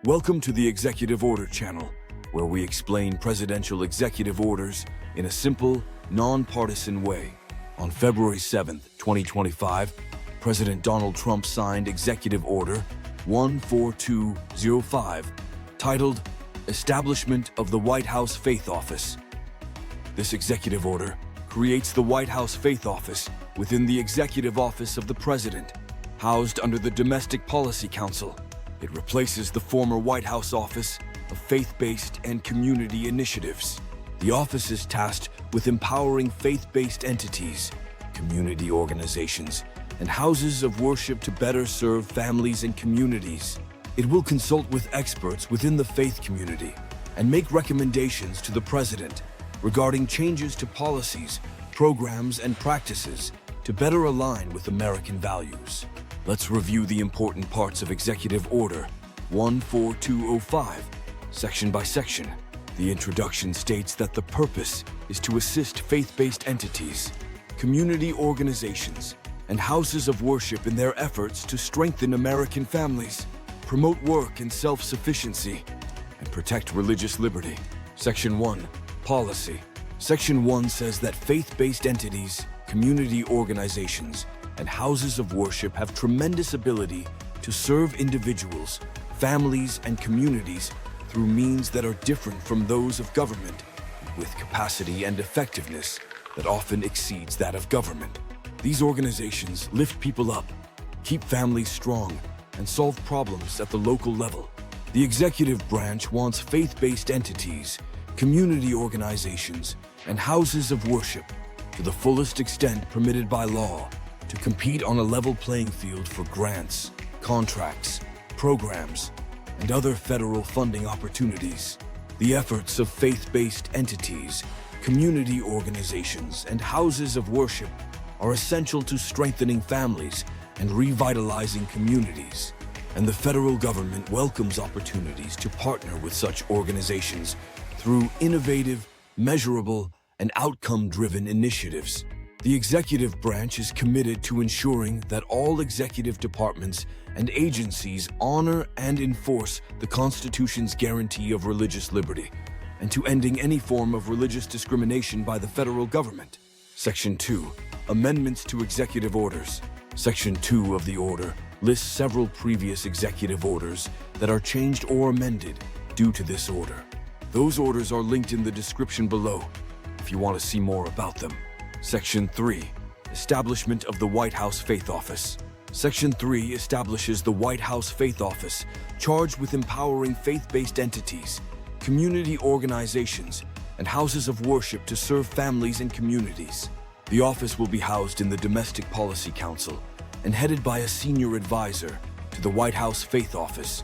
Welcome to the Executive Order channel, where we explain presidential executive orders in a simple, non-partisan way. On February 7, 2025, President Donald Trump signed Executive Order 14205, titled Establishment of the White House Faith Office. This executive order creates the White House Faith Office within the Executive Office of the President, housed under the Domestic Policy Council. It replaces the former White House Office of Faith-Based and Community Initiatives. The office is tasked with empowering faith-based entities, community organizations, and houses of worship to better serve families and communities. It will consult with experts within the faith community and make recommendations to the President regarding changes to policies, programs, and practices to better align with American values. Let's review the important parts of Executive Order 14205, section by section. The introduction states that the purpose is to assist faith-based entities, community organizations, and houses of worship in their efforts to strengthen American families, promote work and self-sufficiency, and protect religious liberty. Section 1, Policy. Section 1 says that faith-based entities, community organizations, and houses of worship have tremendous ability to serve individuals, families, and communities through means that are different from those of government, with capacity and effectiveness that often exceeds that of government. These organizations lift people up, keep families strong, and solve problems at the local level. The executive branch wants faith-based entities, community organizations, and houses of worship, to the fullest extent permitted by law, to compete on a level playing field for grants, contracts, programs, and other federal funding opportunities. The efforts of faith-based entities, community organizations, and houses of worship are essential to strengthening families and revitalizing communities, and the federal government welcomes opportunities to partner with such organizations through innovative, measurable, and outcome-driven initiatives. The executive branch is committed to ensuring that all executive departments and agencies honor and enforce the Constitution's guarantee of religious liberty, and to ending any form of religious discrimination by the federal government. Section 2, Amendments to Executive Orders. Section 2 of the order lists several previous executive orders that are changed or amended due to this order. Those orders are linked in the description below if you want to see more about them. Section 3, Establishment of the White House Faith Office. Section 3 establishes the White House Faith Office, charged with empowering faith-based entities, community organizations, and houses of worship to serve families and communities. The office will be housed in the Domestic Policy Council and headed by a senior advisor to the White House Faith Office,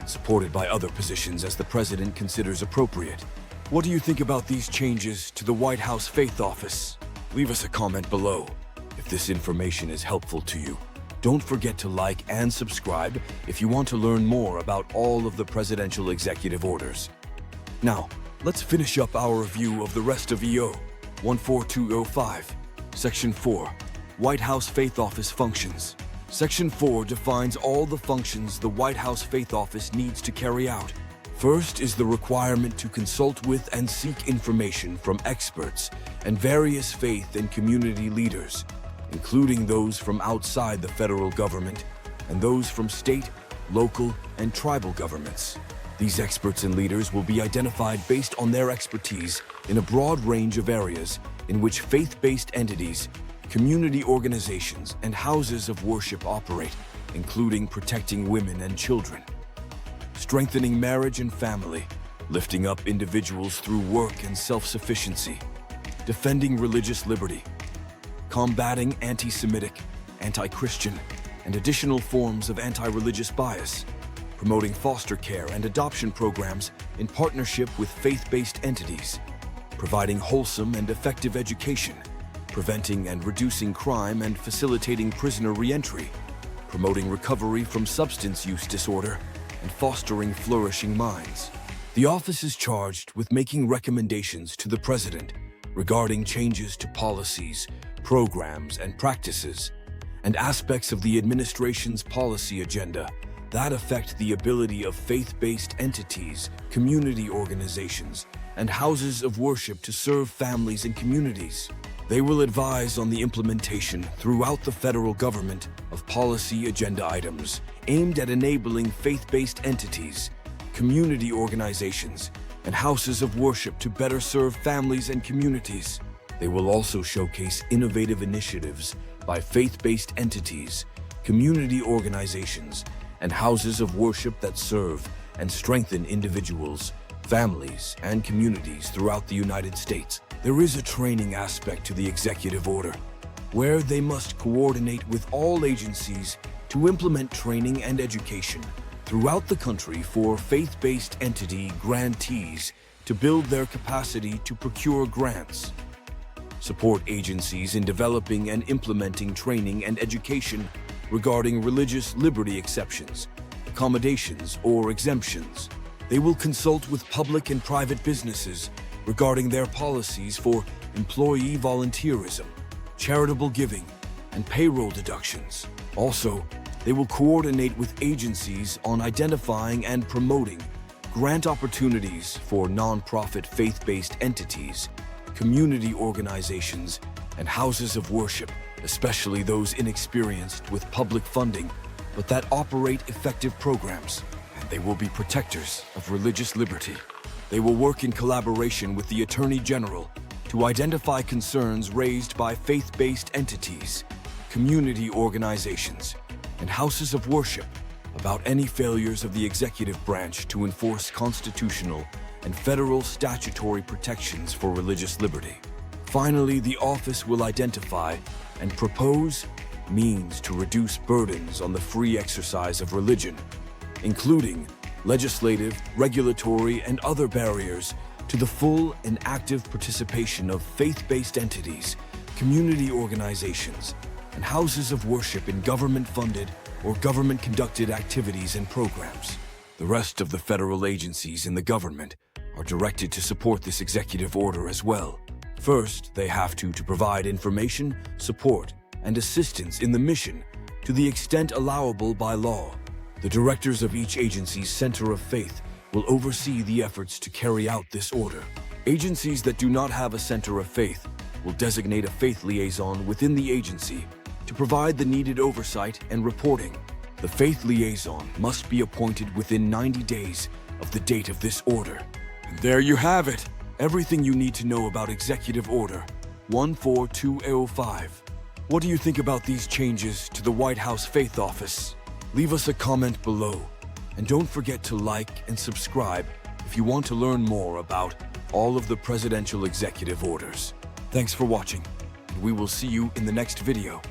supported by other positions as the President considers appropriate. What do you think about these changes to the White House Faith Office? Leave us a comment below. If this information is helpful to you, don't forget to like and subscribe if you want to learn more about all of the presidential executive orders. Now, let's finish up our review of the rest of EO 14205. Section 4, White House Faith Office Functions. Section 4 defines all the functions the White House Faith Office needs to carry out. First is the requirement to consult with and seek information from experts and various faith and community leaders, including those from outside the federal government and those from state, local, and tribal governments. These experts and leaders will be identified based on their expertise in a broad range of areas in which faith-based entities, community organizations, and houses of worship operate, including protecting women and children, strengthening marriage and family, lifting up individuals through work and self-sufficiency, defending religious liberty, combating anti-Semitic, anti-Christian, and additional forms of anti-religious bias, promoting foster care and adoption programs in partnership with faith-based entities, providing wholesome and effective education, preventing and reducing crime and facilitating prisoner re-entry, promoting recovery from substance use disorder, and fostering flourishing minds. The office is charged with making recommendations to the President regarding changes to policies, programs, and practices, and aspects of the administration's policy agenda that affect the ability of faith-based entities, community organizations, and houses of worship to serve families and communities. They will advise on the implementation throughout the federal government of policy agenda items aimed at enabling faith-based entities, community organizations, and houses of worship to better serve families and communities. They will also showcase innovative initiatives by faith-based entities, community organizations, and houses of worship that serve and strengthen individuals, families, and communities throughout the United States. There is a training aspect to the executive order, where they must coordinate with all agencies to implement training and education throughout the country for faith-based entity grantees to build their capacity to procure grants, support agencies in developing and implementing training and education regarding religious liberty exceptions, accommodations, or exemptions. They will consult with public and private businesses regarding their policies for employee volunteerism, charitable giving, and payroll deductions. Also, they will coordinate with agencies on identifying and promoting grant opportunities for nonprofit faith-based entities, community organizations, and houses of worship, especially those inexperienced with public funding, but that operate effective programs. And they will be protectors of religious liberty. They will work in collaboration with the Attorney General to identify concerns raised by faith-based entities, community organizations, and houses of worship about any failures of the executive branch to enforce constitutional and federal statutory protections for religious liberty. Finally, the office will identify and propose means to reduce burdens on the free exercise of religion, including legislative, regulatory, and other barriers to the full and active participation of faith-based entities, community organizations, and houses of worship in government-funded or government-conducted activities and programs. The rest of the federal agencies in the government are directed to support this executive order as well. First, they have to provide information, support, and assistance in the mission to the extent allowable by law. The directors of each agency's center of faith will oversee the efforts to carry out this order. Agencies that do not have a center of faith will designate a faith liaison within the agency to provide the needed oversight and reporting. The faith liaison must be appointed within 90 days of the date of this order. And there you have it, everything you need to know about Executive Order 14205. What do you think about these changes to the White House Faith Office? Leave us a comment below, and don't forget to like and subscribe if you want to learn more about all of the presidential executive orders. Thanks for watching, and we will see you in the next video.